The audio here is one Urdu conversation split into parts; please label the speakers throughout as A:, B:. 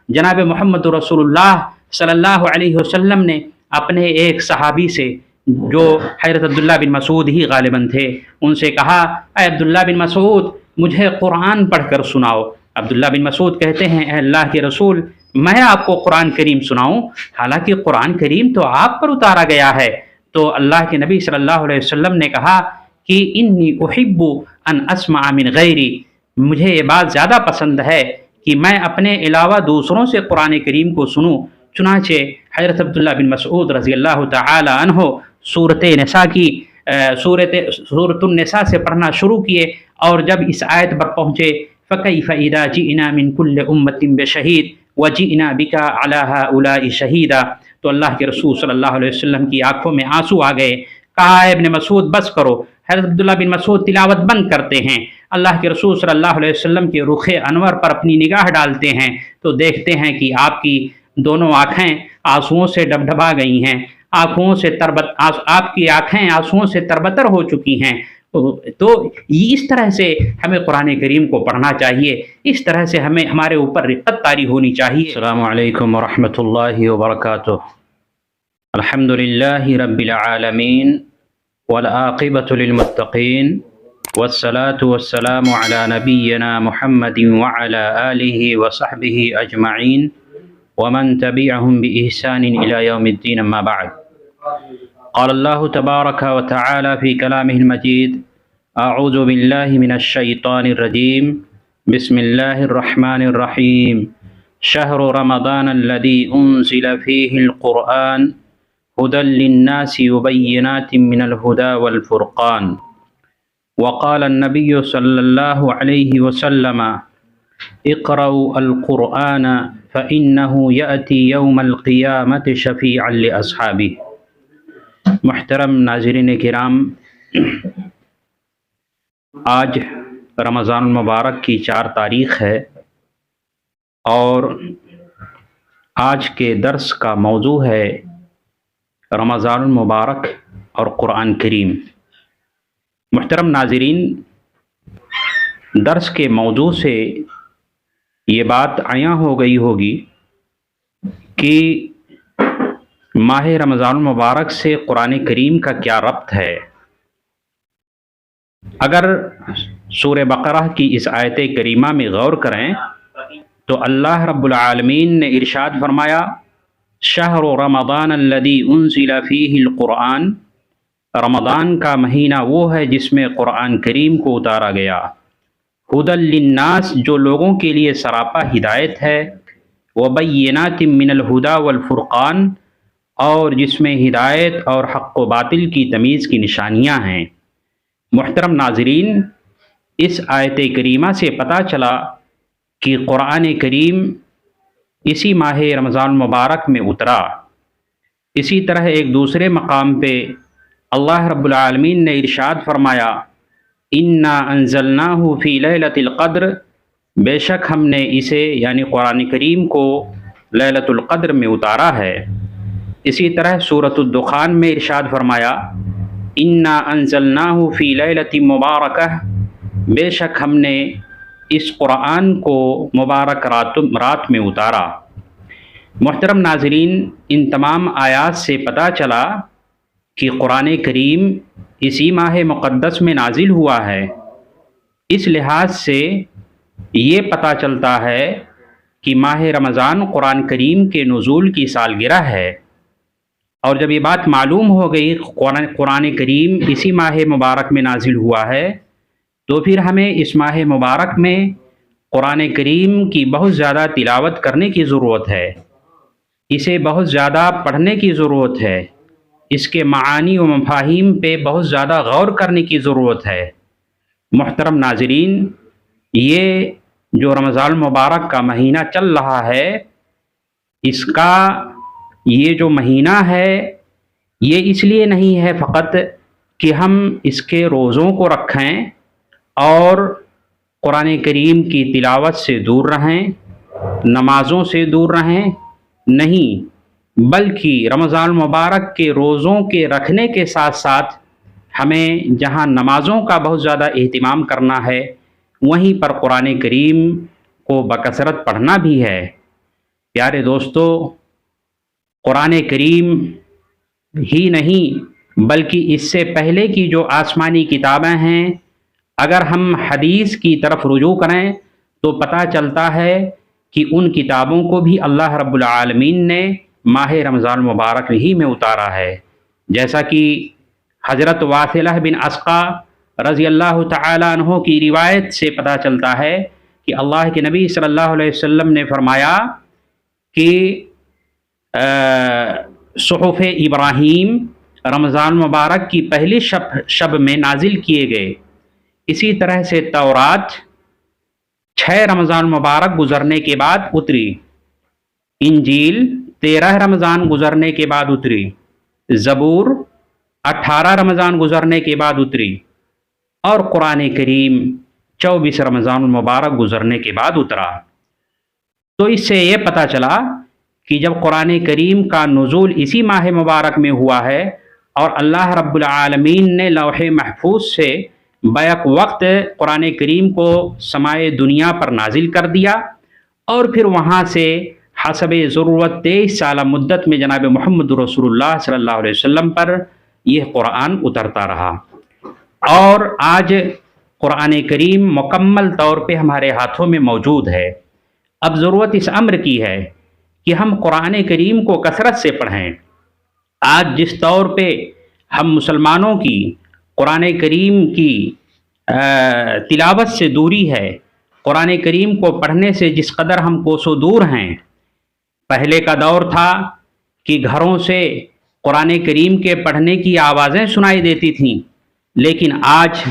A: جناب محمد رسول اللہ صلی اللہ علیہ وسلم نے اپنے ایک صحابی سے، جو حضرت عبداللہ بن مسعود ہی غالباً تھے، ان سے کہا، اے عبداللہ بن مسعود، مجھے قرآن پڑھ کر سناؤ۔ عبداللہ بن مسعود کہتے ہیں، اے اللہ کے رسول، میں آپ کو قرآن کریم سناؤں؟ حالانکہ قرآن کریم تو آپ پر اتارا گیا ہے۔ تو اللہ کے نبی صلی اللہ علیہ وسلم نے کہا کہ انی احب ان اسمع من غیری، مجھے یہ بات زیادہ پسند ہے کہ میں اپنے علاوہ دوسروں سے قرآن کریم کو سنوں۔ چنانچہ حضرت عبداللہ بن مسعود رضی اللہ تعالی عنہ سورۃ النساء سے پڑھنا شروع کیے، اور جب اس آیت پر پہنچے، فَكَيْفَ إِذَا جِئْنَا مِن كُلِّ أُمَّةٍ بِشَهِيدٍ وَجِئْنَا بِكَ عَلَى هؤلاء شَهِيدًا، تو اللہ کے رسول صلی اللہ علیہ وسلم کی آنکھوں میں آنسو آ گئے۔ کہا، اے ابن مسعود بس کرو۔ حضرت عبداللہ بن مسعود تلاوت بند کرتے ہیں، اللہ کے رسول صلی اللہ علیہ وسلم کے رخ انور پر اپنی نگاہ ڈالتے ہیں تو دیکھتے ہیں کہ آپ کی دونوں آنکھیں آنسوؤں سے ڈبڈبا گئی ہیں، آپ کی آنکھیں آنسوؤں سے تربتر ہو چکی ہیں۔ تو اس طرح سے ہمیں قرآن کریم کو پڑھنا چاہیے، اس طرح سے ہمیں ہمارے اوپر رقت طاری ہونی چاہیے۔ السلام علیکم ورحمۃ اللہ وبرکاتہ۔ الحمد للہ رب العالمین والعاقبۃ للمتقین والصلاة والسلام علی نبینا محمد وعلی آلہ وصحبہ اجمعین ومن تبعهم بإحسان إلى يوم الدين، اما بعد۔ قال الله تبارك وتعالى في كلامه المجيد، اعوذ بالله من الشيطان الرجيم، بسم الله الرحمن الرحيم، شهر رمضان الذي انزل فيه القرآن هدى للناس وبينات من الهدى والفرقان، وقال النبي صلى الله عليه وسلم، اقرأوا القرآن فإنه يأتي يوم القيامة شفيعا لأصحابه۔ محترم ناظرین کرام، آج رمضان المبارک کی 4 تاریخ ہے، اور آج کے درس کا موضوع ہے رمضان المبارک اور قرآن کریم۔ محترم ناظرین، درس کے موضوع سے یہ بات عیاں ہو گئی ہوگی کہ ماہ رمضان المبارک سے قرآن کریم کا کیا ربط ہے۔ اگر سورہ بقرہ کی اس آیت کریمہ میں غور کریں تو اللہ رب العالمین نے ارشاد فرمایا، شہر رمضان الذی انزل فیہ القرآن، رمضان کا مہینہ وہ ہے جس میں قرآن کریم کو اتارا گیا، ہدی للناس، جو لوگوں کے لیے سراپا ہدایت ہے، وبینات من الہدی والفرقان، اور جس میں ہدایت اور حق و باطل کی تمیز کی نشانیاں ہیں۔ محترم ناظرین، اس آیت کریمہ سے پتہ چلا کہ قرآن کریم اسی ماہ رمضان المبارک میں اترا۔ اسی طرح ایک دوسرے مقام پہ اللہ رب العالمین نے ارشاد فرمایا، انا انزلناہ فی لیلۃ القدر، بے شک ہم نے اسے یعنی قرآن کریم کو لیلۃ القدر میں اتارا ہے۔ اسی طرح سورۃ الدخان میں ارشاد فرمایا، انا انزلناہ فی لیلۃ مبارکہ، بے شک ہم نے اس قرآن کو مبارک رات میں اتارا۔ محترم ناظرین، ان تمام آیات سے پتہ چلا کہ قرآن کریم اسی ماہ مقدس میں نازل ہوا ہے۔ اس لحاظ سے یہ پتہ چلتا ہے کہ ماہ رمضان قرآن کریم کے نزول کی سالگرہ ہے، اور جب یہ بات معلوم ہو گئی قرآن کریم اسی ماہ مبارک میں نازل ہوا ہے، تو پھر ہمیں اس ماہ مبارک میں قرآن کریم کی بہت زیادہ تلاوت کرنے کی ضرورت ہے، اسے بہت زیادہ پڑھنے کی ضرورت ہے، اس کے معانی و مفاہیم پہ بہت زیادہ غور کرنے کی ضرورت ہے۔ محترم ناظرین، یہ جو رمضان المبارک کا مہینہ چل رہا ہے، اس کا یہ جو مہینہ ہے، یہ اس لیے نہیں ہے فقط کہ ہم اس کے روزوں کو رکھیں اور قرآن کریم کی تلاوت سے دور رہیں، نمازوں سے دور رہیں، نہیں، بلکہ رمضان المبارک کے روزوں کے رکھنے کے ساتھ ساتھ ہمیں جہاں نمازوں کا بہت زیادہ اہتمام کرنا ہے، وہیں پر قرآن کریم کو بکثرت پڑھنا بھی ہے۔ پیارے دوستو، قرآن کریم ہی نہیں بلکہ اس سے پہلے کی جو آسمانی کتابیں ہیں، اگر ہم حدیث کی طرف رجوع کریں تو پتہ چلتا ہے کہ ان کتابوں کو بھی اللہ رب العالمین نے ماہ رمضان مبارک ہی میں اتارا ہے۔ جیسا کہ حضرت واثلہ بن اسقا رضی اللہ تعالیٰ عنہ کی روایت سے پتہ چلتا ہے کہ اللہ کے نبی صلی اللہ علیہ وسلم نے فرمایا کہ صحف ابراہیم رمضان مبارک کی پہلی شب میں نازل کیے گئے، اسی طرح سے تورات 6 رمضان مبارک گزرنے کے بعد اتری، انجیل 13 رمضان گزرنے کے بعد اتری، زبور 18 رمضان گزرنے کے بعد اتری، اور قرآن کریم 24 رمضان المبارک گزرنے کے بعد اترا۔ تو اس سے یہ پتہ چلا کہ جب قرآن کریم کا نزول اسی ماہ مبارک میں ہوا ہے اور اللہ رب العالمین نے لوح محفوظ سے بیک وقت قرآن کریم کو سمائے دنیا پر نازل کر دیا، اور پھر وہاں سے حسب ضرورت 23 سالہ مدت میں جناب محمد رسول اللہ صلی اللہ علیہ وسلم پر یہ قرآن اترتا رہا، اور آج قرآن کریم مکمل طور پہ ہمارے ہاتھوں میں موجود ہے۔ اب ضرورت اس امر کی ہے کہ ہم قرآن کریم کو کثرت سے پڑھیں۔ آج جس طور پہ ہم مسلمانوں کی قرآن کریم کی تلاوت سے دوری ہے، قرآن کریم کو پڑھنے سے جس قدر ہم کوسوں دور ہیں، پہلے کا دور تھا کہ گھروں سے قرآن کریم کے پڑھنے کی آوازیں سنائی دیتی تھیں، لیکن آج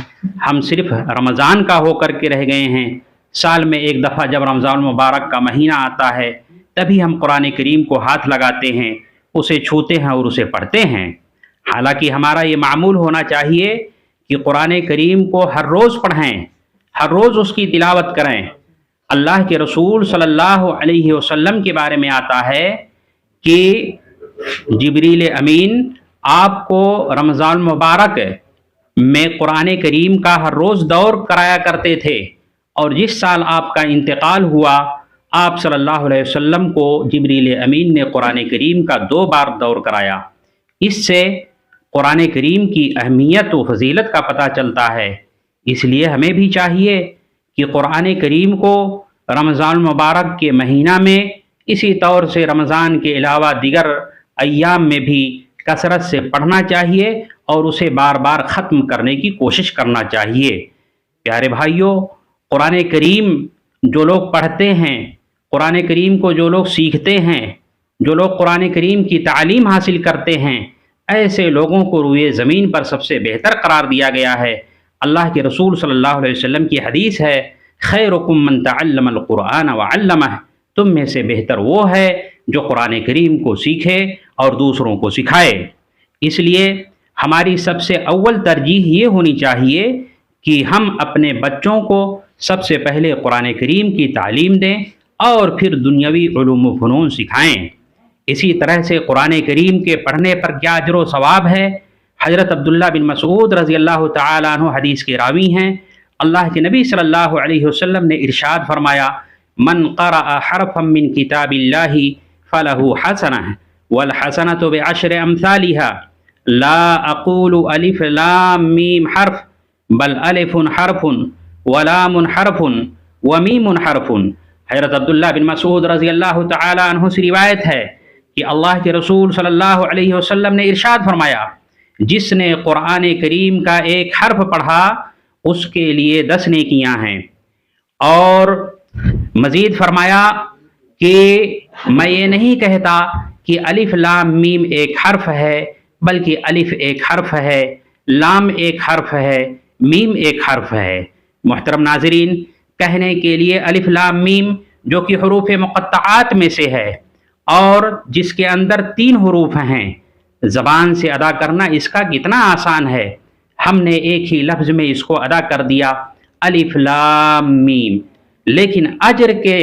A: ہم صرف رمضان کا ہو کر کے رہ گئے ہیں۔ سال میں ایک دفعہ جب رمضان مبارک کا مہینہ آتا ہے تبھی ہم قرآن کریم کو ہاتھ لگاتے ہیں، اسے چھوتے ہیں اور اسے پڑھتے ہیں، حالانکہ ہمارا یہ معمول ہونا چاہیے کہ قرآن کریم کو ہر روز پڑھیں، ہر روز اس کی تلاوت کریں۔ اللہ کے رسول صلی اللہ علیہ وسلم کے بارے میں آتا ہے کہ جبریل امین آپ کو رمضان مبارک میں قرآن کریم کا ہر روز دور کرایا کرتے تھے، اور جس سال آپ کا انتقال ہوا آپ صلی اللہ علیہ وسلم کو جبریل امین نے قرآن کریم کا 2 بار دور کرایا۔ اس سے قرآن کریم کی اہمیت و فضیلت کا پتہ چلتا ہے۔ اس لیے ہمیں بھی چاہیے کہ قرآن کریم کو رمضان مبارک کے مہینہ میں، اسی طور سے رمضان کے علاوہ دیگر ایام میں بھی کثرت سے پڑھنا چاہیے اور اسے بار بار ختم کرنے کی کوشش کرنا چاہیے۔ پیارے بھائیوں، قرآن کریم جو لوگ پڑھتے ہیں، قرآن کریم کو جو لوگ سیکھتے ہیں، جو لوگ قرآن کریم کی تعلیم حاصل کرتے ہیں، ایسے لوگوں کو روئے زمین پر سب سے بہتر قرار دیا گیا ہے۔ اللہ کے رسول صلی اللہ علیہ وسلم کی حدیث ہے، خیرکم من تعلم القرآن وعلمہ، تم میں سے بہتر وہ ہے جو قرآن کریم کو سیکھے اور دوسروں کو سکھائے۔ اس لیے ہماری سب سے اول ترجیح یہ ہونی چاہیے کہ ہم اپنے بچوں کو سب سے پہلے قرآن کریم کی تعلیم دیں اور پھر دنیاوی علوم و فنون سکھائیں۔ اسی طرح سے قرآن کریم کے پڑھنے پر کیا اجر و ثواب ہے؟ حضرت عبداللہ بن مسعود رضی اللہ تعالیٰ عنہ حدیث کے راوی ہیں۔ اللہ کے نبی صلی اللہ علیہ وسلم نے ارشاد فرمایا، من قرأ حرفا من کتاب اللہ فلہ حسنہ والحسنۃ بعشر امثالها لا اقول الف لام میم حرف بل الف حرف ولام حرف ومیم حرف۔ حضرت عبداللہ بن مسعود رضی اللہ تعالیٰ عنہ سے روایت ہے کہ اللہ کے رسول صلی اللہ علیہ وسلم نے ارشاد فرمایا، جس نے قرآن کریم کا ایک حرف پڑھا اس کے لیے 10 نیکیاں ہیں، اور مزید فرمایا کہ میں یہ نہیں کہتا کہ الف لام میم ایک حرف ہے، بلکہ الف ایک حرف ہے، لام ایک حرف ہے، میم ایک حرف ہے۔ محترم ناظرین، کہنے کے لیے الف لام میم جو کہ حروف مقطعات میں سے ہے اور جس کے اندر 3 حروف ہیں، زبان سے ادا کرنا اس کا کتنا آسان ہے۔ ہم نے ایک ہی لفظ میں اس کو ادا کر دیا، الف لام میم، لیکن اجر کے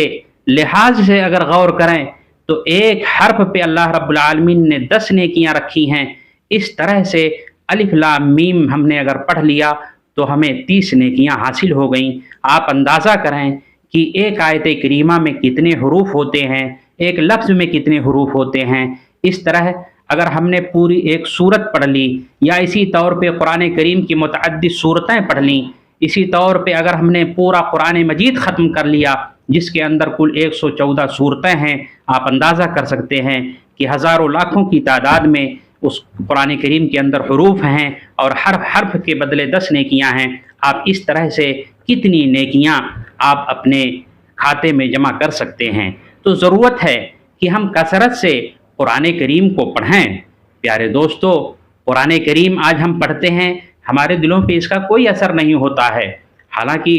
A: لحاظ سے اگر غور کریں تو ایک حرف پہ اللہ رب العالمین نے 10 نیکیاں رکھی ہیں۔ اس طرح سے الف لام میم ہم نے اگر پڑھ لیا تو ہمیں 30 نیکیاں حاصل ہو گئیں۔ آپ اندازہ کریں کہ ایک آیت کریمہ میں کتنے حروف ہوتے ہیں، ایک لفظ میں کتنے حروف ہوتے ہیں۔ اس طرح اگر ہم نے پوری ایک سورت پڑھ لی، یا اسی طور پہ قرآن کریم کی متعدد صورتیں پڑھ لیں، اسی طور پہ اگر ہم نے پورا قرآن مجید ختم کر لیا جس کے اندر کل 114 صورتیں ہیں، آپ اندازہ کر سکتے ہیں کہ ہزاروں لاکھوں کی تعداد میں اس قرآن کریم کے اندر حروف ہیں، اور حرف حرف کے بدلے 10 نیکیاں ہیں۔ آپ اس طرح سے کتنی نیکیاں آپ اپنے کھاتے میں جمع کر سکتے ہیں۔ تو ضرورت ہے کہ ہم کثرت سے قرآن کریم کو پڑھیں۔ پیارے دوستو، قرآن کریم آج ہم پڑھتے ہیں، ہمارے دلوں پہ اس کا کوئی اثر نہیں ہوتا ہے۔ حالانکہ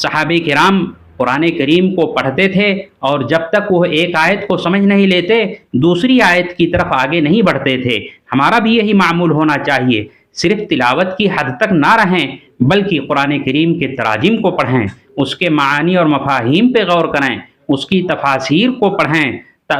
A: صحابہ کرام قرآن کریم کو پڑھتے تھے، اور جب تک وہ ایک آیت کو سمجھ نہیں لیتے دوسری آیت کی طرف آگے نہیں بڑھتے تھے۔ ہمارا بھی یہی معمول ہونا چاہیے، صرف تلاوت کی حد تک نہ رہیں بلکہ قرآن کریم کے تراجم کو پڑھیں، اس کے معانی اور مفاہیم پہ غور کریں، اس کی تفاسیر کو پڑھیں،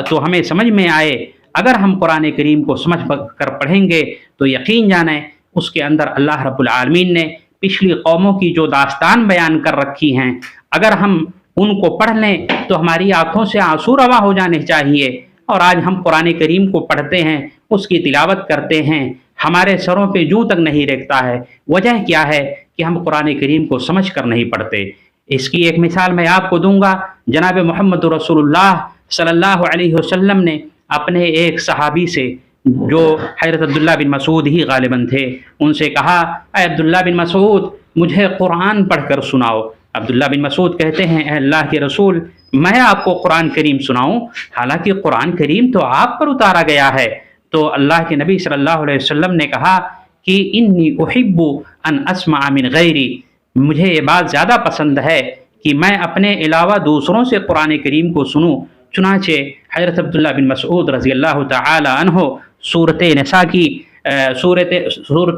A: تو ہمیں سمجھ میں آئے۔ اگر ہم قرآن کریم کو سمجھ کر پڑھیں گے تو یقین جانیں اس کے اندر اللہ رب العالمین نے پچھلی قوموں کی جو داستان بیان کر رکھی ہیں، اگر ہم ان کو پڑھ لیں تو ہماری آنکھوں سے آنسو روا ہو جانے چاہیے۔ اور آج ہم قرآن کریم کو پڑھتے ہیں، اس کی تلاوت کرتے ہیں، ہمارے سروں پہ جوں تک نہیں ریکتا ہے۔ وجہ کیا ہے کہ ہم قرآن کریم کو سمجھ کر نہیں پڑھتے۔ اس کی ایک مثال میں آپ کو دوں گا۔ جناب محمد رسول اللہ صلی اللہ علیہ وسلم نے اپنے ایک صحابی سے، جو حضرت عبداللہ بن مسعود ہی غالباً تھے، ان سے کہا، اے عبداللہ بن مسعود مجھے قرآن پڑھ کر سناؤ۔ عبداللہ بن مسعود کہتے ہیں، اے اللہ کے رسول میں آپ کو قرآن کریم سناؤں؟ حالانکہ قرآن کریم تو آپ پر اتارا گیا ہے۔ تو اللہ کے نبی صلی اللہ علیہ وسلم نے کہا کہ انی احب ان اسمع من غیری، مجھے یہ بات زیادہ پسند ہے کہ میں اپنے علاوہ دوسروں سے قرآن کریم کو سنوں۔ چنانچہ حضرت عبداللہ بن مسعود رضی اللہ تعالی عنہ سورۃ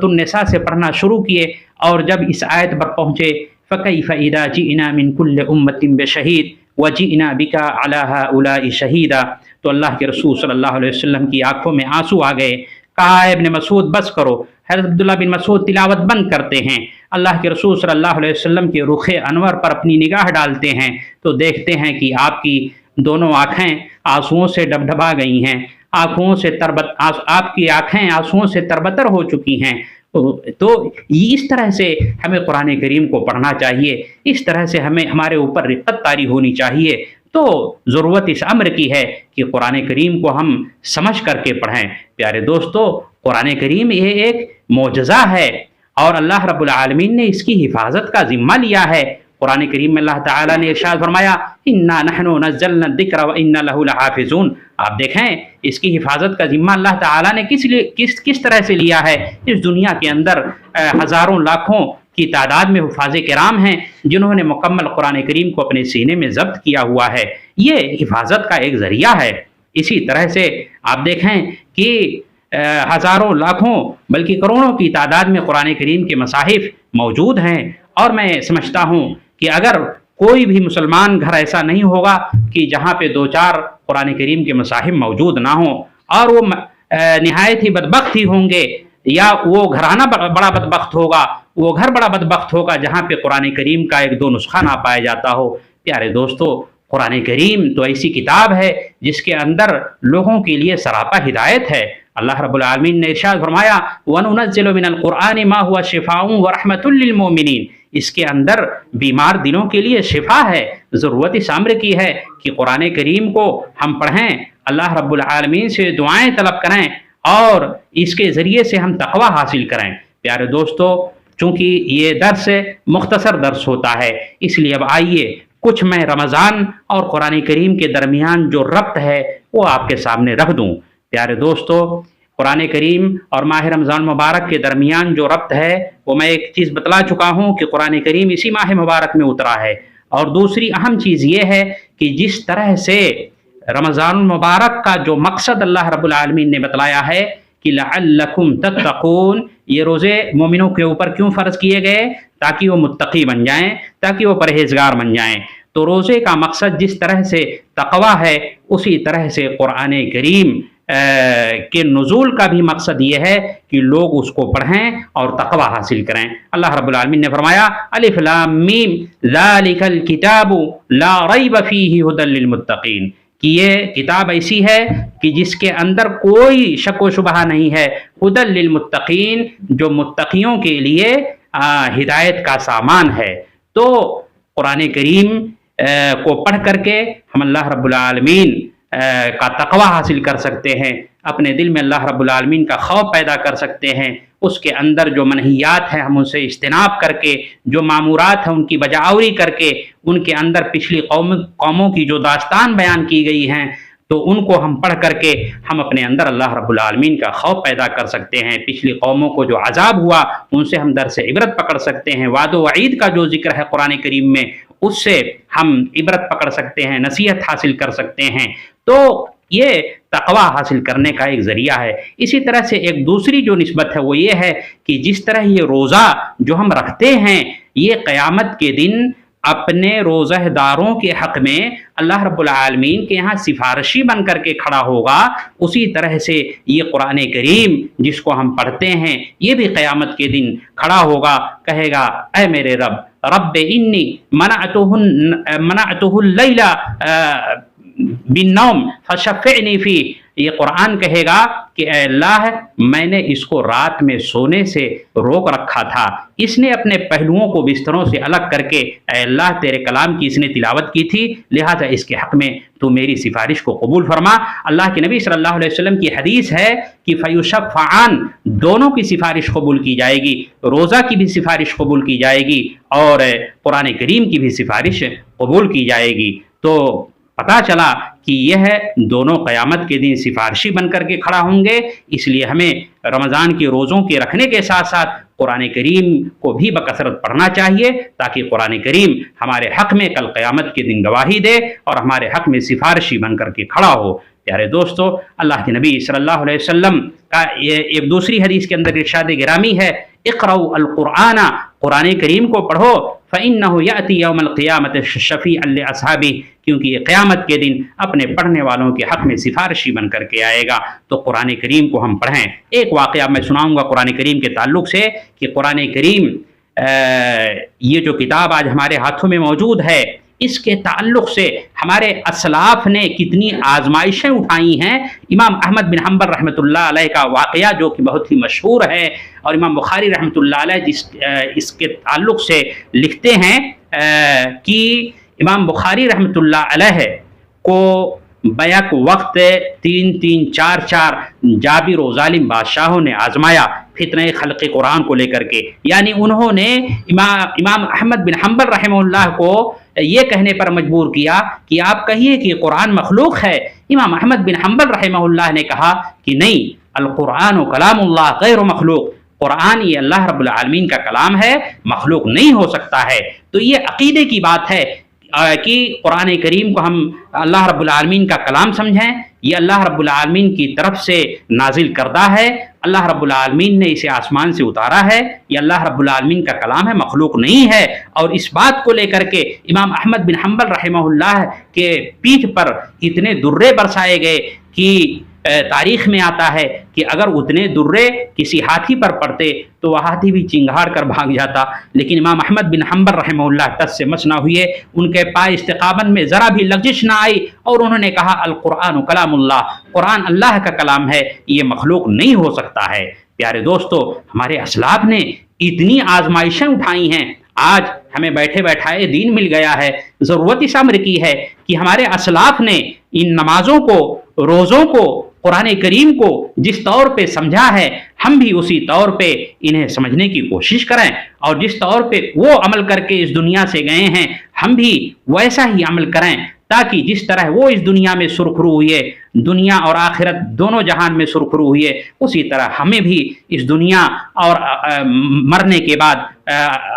A: النساء سے پڑھنا شروع کیے، اور جب اس آیت پر پہنچے فَكَيْفَ إِذَا جِئْنَا مِن كُلِّ أُمَّةٍ بِشَهِيدٍ وَجِئْنَا بِكَ عَلَى هَؤُلَاءِ شَهِيدًا، تو اللہ کے رسول صلی اللہ علیہ وسلم کی آنکھوں میں آنسو آ گئے۔ کہا، ابن مسعود بس کرو۔ حضرت عبداللہ بن مسعود تلاوت بند کرتے ہیں، اللہ کے رسول صلی اللہ علیہ وسلم کے رخ انور پر اپنی نگاہ ڈالتے ہیں تو دیکھتے ہیں کہ آپ کی دونوں آنکھیں آنسوؤں سے ڈبڈبا گئی ہیں، آپ کی آنکھیں آنسوؤں سے تربتر ہو چکی ہیں۔ تو اس طرح سے ہمیں قرآن کریم کو پڑھنا چاہیے، اس طرح سے ہمارے اوپر رقت طاری ہونی چاہیے۔ تو ضرورت اس امر کی ہے کہ قرآن کریم کو ہم سمجھ کر کے پڑھیں۔ پیارے دوستو، قرآن کریم یہ ایک معجزہ ہے، اور اللہ رب العالمین نے اس کی حفاظت کا ذمہ لیا ہے۔ قرآن کریم میں اللہ تعالیٰ نے ارشاد فرمایا، اِنَّا نَحْنُ نَزَّلْنَا الذِّكْرَ وَإِنَّا لَهُ لَحَافِظُونَ۔ آپ دیکھیں اس کی حفاظت کا ذمہ اللہ تعالیٰ نے کس طرح سے لیا ہے۔ اس دنیا کے اندر ہزاروں لاکھوں کی تعداد میں حفاظ کرام ہیں جنہوں نے مکمل قرآن کریم کو اپنے سینے میں ضبط کیا ہوا ہے۔ یہ حفاظت کا ایک ذریعہ ہے۔ اسی طرح سے آپ دیکھیں کہ ہزاروں لاکھوں بلکہ کروڑوں کی تعداد میں قرآن کریم کے مصاحف موجود ہیں، اور میں سمجھتا ہوں کہ اگر کوئی بھی مسلمان گھر ایسا نہیں ہوگا کہ جہاں پہ 2-4 قرآن کریم کے مصاحف موجود نہ ہوں، اور وہ نہایت ہی بدبخت ہی ہوں گے، یا وہ گھرانہ بڑا بدبخت ہوگا، وہ گھر بڑا بدبخت ہوگا جہاں پہ قرآن کریم کا 1-2 نسخہ نہ پایا جاتا ہو۔ پیارے دوستو، قرآن کریم تو ایسی کتاب ہے جس کے اندر لوگوں کے لیے سراپا ہدایت ہے۔ اللہ رب العالمین نے ارشاد فرمایا، وَنُنَزِّلُ مِنَ الْقُرْآنِ مَا هُوَ شِفَاءٌ وَرَحْمَةٌ لِّلْمُؤْمِنِينَ، اس کے اندر بیمار دلوں کے لیے شفا ہے۔ ضرورت اس امر کی ہے کہ قرآن کریم کو ہم پڑھیں، اللہ رب العالمین سے دعائیں طلب کریں، اور اس کے ذریعے سے ہم تقوی حاصل کریں۔ پیارے دوستو، چونکہ یہ درس مختصر درس ہوتا ہے، اس لیے اب آئیے کچھ میں رمضان اور قرآن کریم کے درمیان جو ربط ہے وہ آپ کے سامنے رکھ دوں۔ پیارے دوستو، قرآن کریم اور ماہ رمضان مبارک کے درمیان جو ربط ہے وہ میں ایک چیز بتلا چکا ہوں کہ قرآن کریم اسی ماہ مبارک میں اترا ہے، اور دوسری اہم چیز یہ ہے کہ جس طرح سے رمضان المبارک کا جو مقصد اللہ رب العالمین نے بتلایا ہے کہ لعلکم تتقون، یہ روزے مومنوں کے اوپر کیوں فرض کیے گئے؟ تاکہ وہ متقی بن جائیں، تاکہ وہ پرہیزگار بن جائیں۔ تو روزے کا مقصد جس طرح سے تقوی ہے، اسی طرح سے قرآن کریم کے نزول کا بھی مقصد یہ ہے کہ لوگ اس کو پڑھیں اور تقوی حاصل کریں۔ اللہ رب العالمین نے فرمایا الف لام میم ذالک الکتاب لا ریب فیہ ھدی للمتقین، کہ یہ کتاب ایسی ہے کہ جس کے اندر کوئی شک و شبہ نہیں ہے، ھدی للمتقین، جو متقیوں کے لیے ہدایت کا سامان ہے۔ تو قرآن کریم کو پڑھ کر کے ہم اللہ رب العالمین کا تقوی حاصل کر سکتے ہیں، اپنے دل میں اللہ رب العالمین کا خوف پیدا کر سکتے ہیں، اس کے اندر جو منہیات ہیں ہم ان سے اجتناب کر کے، جو مامورات ہیں ان کی بجاوری کر کے، ان کے اندر پچھلی قوموں کی جو داستان بیان کی گئی ہیں تو ان کو ہم پڑھ کر کے ہم اپنے اندر اللہ رب العالمین کا خوف پیدا کر سکتے ہیں۔ پچھلی قوموں کو جو عذاب ہوا ان سے ہم درس عبرت پکڑ سکتے ہیں، وعد و وعید کا جو ذکر ہے قرآن کریم میں اس سے ہم عبرت پکڑ سکتے ہیں، نصیحت حاصل کر سکتے ہیں۔ تو یہ تقوی حاصل کرنے کا ایک ذریعہ ہے۔ اسی طرح سے ایک دوسری جو نسبت ہے وہ یہ ہے کہ جس طرح یہ روزہ جو ہم رکھتے ہیں یہ قیامت کے دن اپنے روزہ داروں کے حق میں اللہ رب العالمین کے یہاں سفارشی بن کر کے کھڑا ہوگا، اسی طرح سے یہ قرآن کریم جس کو ہم پڑھتے ہیں یہ بھی قیامت کے دن کھڑا ہوگا، کہے گا اے میرے رب انی منعتہ اللیل بالنوم فشفعنی فیہ، یہ قرآن کہے گا کہ اے اللہ میں نے اس کو رات میں سونے سے روک رکھا تھا، اس نے اپنے پہلوؤں کو بستروں سے الگ کر کے اے اللہ تیرے کلام کی اس نے تلاوت کی تھی، لہذا اس کے حق میں تو میری سفارش کو قبول فرما۔ اللہ کے نبی صلی اللہ علیہ وسلم کی حدیث ہے کہ فیشفعان، دونوں کی سفارش قبول کی جائے گی، روزہ کی بھی سفارش قبول کی جائے گی اور قرآن کریم کی بھی سفارش قبول کی جائے گی۔ تو پتہ چلا کہ یہ ہے دونوں قیامت کے دن سفارشی بن کر کے کھڑا ہوں گے، اس لیے ہمیں رمضان کے روزوں کے رکھنے کے ساتھ ساتھ قرآن کریم کو بھی بکثرت پڑھنا چاہیے تاکہ قرآن کریم ہمارے حق میں کل قیامت کے دن گواہی دے اور ہمارے حق میں سفارشی بن کر کے کھڑا ہو۔ پیارے دوستو، اللہ کے نبی صلی اللہ علیہ وسلم کا ایک دوسری حدیث کے اندر ارشاد گرامی ہے اقرؤوا القرآن، قرآن کریم کو پڑھو، فإنه يأتي يوم القيامة شفيعا لأصحابه، کیونکہ یہ قیامت کے دن اپنے پڑھنے والوں کے حق میں سفارشی بن کر کے آئے گا۔ تو قرآن کریم کو ہم پڑھیں۔ ایک واقعہ میں سناؤں گا قرآن کریم کے تعلق سے کہ قرآن کریم یہ جو کتاب آج ہمارے ہاتھوں میں موجود ہے اس کے تعلق سے ہمارے اسلاف نے کتنی آزمائشیں اٹھائی ہیں۔ امام احمد بن حنبل رحمۃ اللہ علیہ کا واقعہ جو کہ بہت ہی مشہور ہے، اور امام بخاری رحمۃ اللہ علیہ اس کے تعلق سے لکھتے ہیں کہ امام بخاری رحمۃ اللہ علیہ کو بیک وقت 3 جابر و ظالم بادشاہوں نے آزمایا فتنہ خلق قرآن کو لے کر کے، یعنی انہوں نے امام احمد بن حنبل رحمہ اللہ کو یہ کہنے پر مجبور کیا کہ آپ کہیے کہ قرآن مخلوق ہے۔ امام احمد بن حنبل رحمہ اللہ نے کہا کہ نہیں، القرآن و کلام اللہ غیر مخلوق، قرآن یہ اللہ رب العالمین کا کلام ہے، مخلوق نہیں ہو سکتا ہے۔ تو یہ عقیدے کی بات ہے کہ قرآن کریم کو ہم اللہ رب العالمین کا کلام سمجھیں، یہ اللہ رب العالمین کی طرف سے نازل کردہ ہے، اللہ رب العالمین نے اسے آسمان سے اتارا ہے، یہ اللہ رب العالمین کا کلام ہے، مخلوق نہیں ہے۔ اور اس بات کو لے کر کے امام احمد بن حنبل رحمہ اللہ کے پیٹھ پر اتنے درے برسائے گئے کہ تاریخ میں آتا ہے کہ اگر اتنے درے کسی ہاتھی پر پڑتے تو وہ ہاتھی بھی چنگھاڑ کر بھاگ جاتا، لیکن امام احمد بن حنبل رحمہ اللہ ٹس سے مس نہ ہوئے، ان کے پائے استقامت میں ذرا بھی لغزش نہ آئی، اور انہوں نے کہا القرآن کلام اللہ، قرآن اللہ کا کلام ہے، یہ مخلوق نہیں ہو سکتا ہے۔ پیارے دوستو، ہمارے اسلاف نے اتنی آزمائشیں اٹھائی ہیں، آج ہمیں بیٹھے بیٹھائے دین مل گیا ہے۔ ضرورت اس امر کی ہے کہ ہمارے اسلاف نے ان نمازوں کو، روزوں کو، قرآن کریم کو جس طور پہ سمجھا ہے ہم بھی اسی طور پہ انہیں سمجھنے کی کوشش کریں، اور جس طور پہ وہ عمل کر کے اس دنیا سے گئے ہیں ہم بھی ویسا ہی عمل کریں، تاکہ جس طرح وہ اس دنیا میں سرخرو ہوئے، دنیا اور آخرت دونوں جہان میں سرخرو ہوئے، اسی طرح ہمیں بھی اس دنیا اور مرنے کے بعد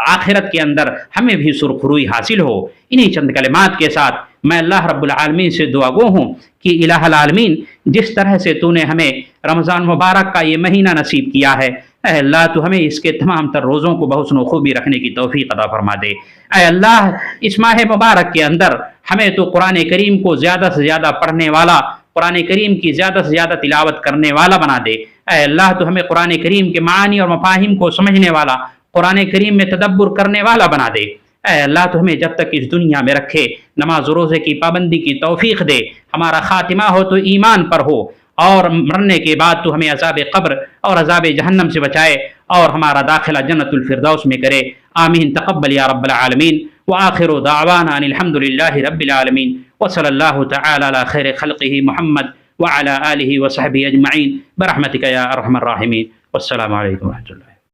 A: آخرت کے اندر ہمیں بھی سرخروئی حاصل ہو۔ انہی چند کلمات کے ساتھ میں اللہ رب العالمین سے دعا گو ہوں کہ الہ العالمین جس طرح سے تو نے ہمیں رمضان مبارک کا یہ مہینہ نصیب کیا ہے، اے اللہ تو ہمیں اس کے تمام تر روزوں کو بحسن و خوبی رکھنے کی توفیق عطا فرما دے۔ اے اللہ اس ماہ مبارک کے اندر ہمیں تو قرآن کریم کو زیادہ سے زیادہ پڑھنے والا، قرآن کریم کی زیادہ سے زیادہ تلاوت کرنے والا بنا دے۔ اے اللہ تو ہمیں قرآن کریم کے معانی اور مفاہیم کو سمجھنے والا، قرآن کریم میں تدبر کرنے والا بنا دے۔ اے اللہ تو ہمیں جب تک اس دنیا میں رکھے نماز و روزے کی پابندی کی توفیق دے، ہمارا خاتمہ ہو تو ایمان پر ہو، اور مرنے کے بعد تو ہمیں عذاب قبر اور عذاب جہنم سے بچائے اور ہمارا داخلہ جنت الفردوس میں کرے۔ آمین تقبل یا رب العالمین۔ وآخر دعوانا ان الحمد للہ رب العالمین، وصلی اللہ تعالی علی خیر خلقہ محمد وعلی آلہ وصحبہ اجمعین برحمتک یا ارحم الراحمین۔ والسلام علیکم ورحمۃ اللہ۔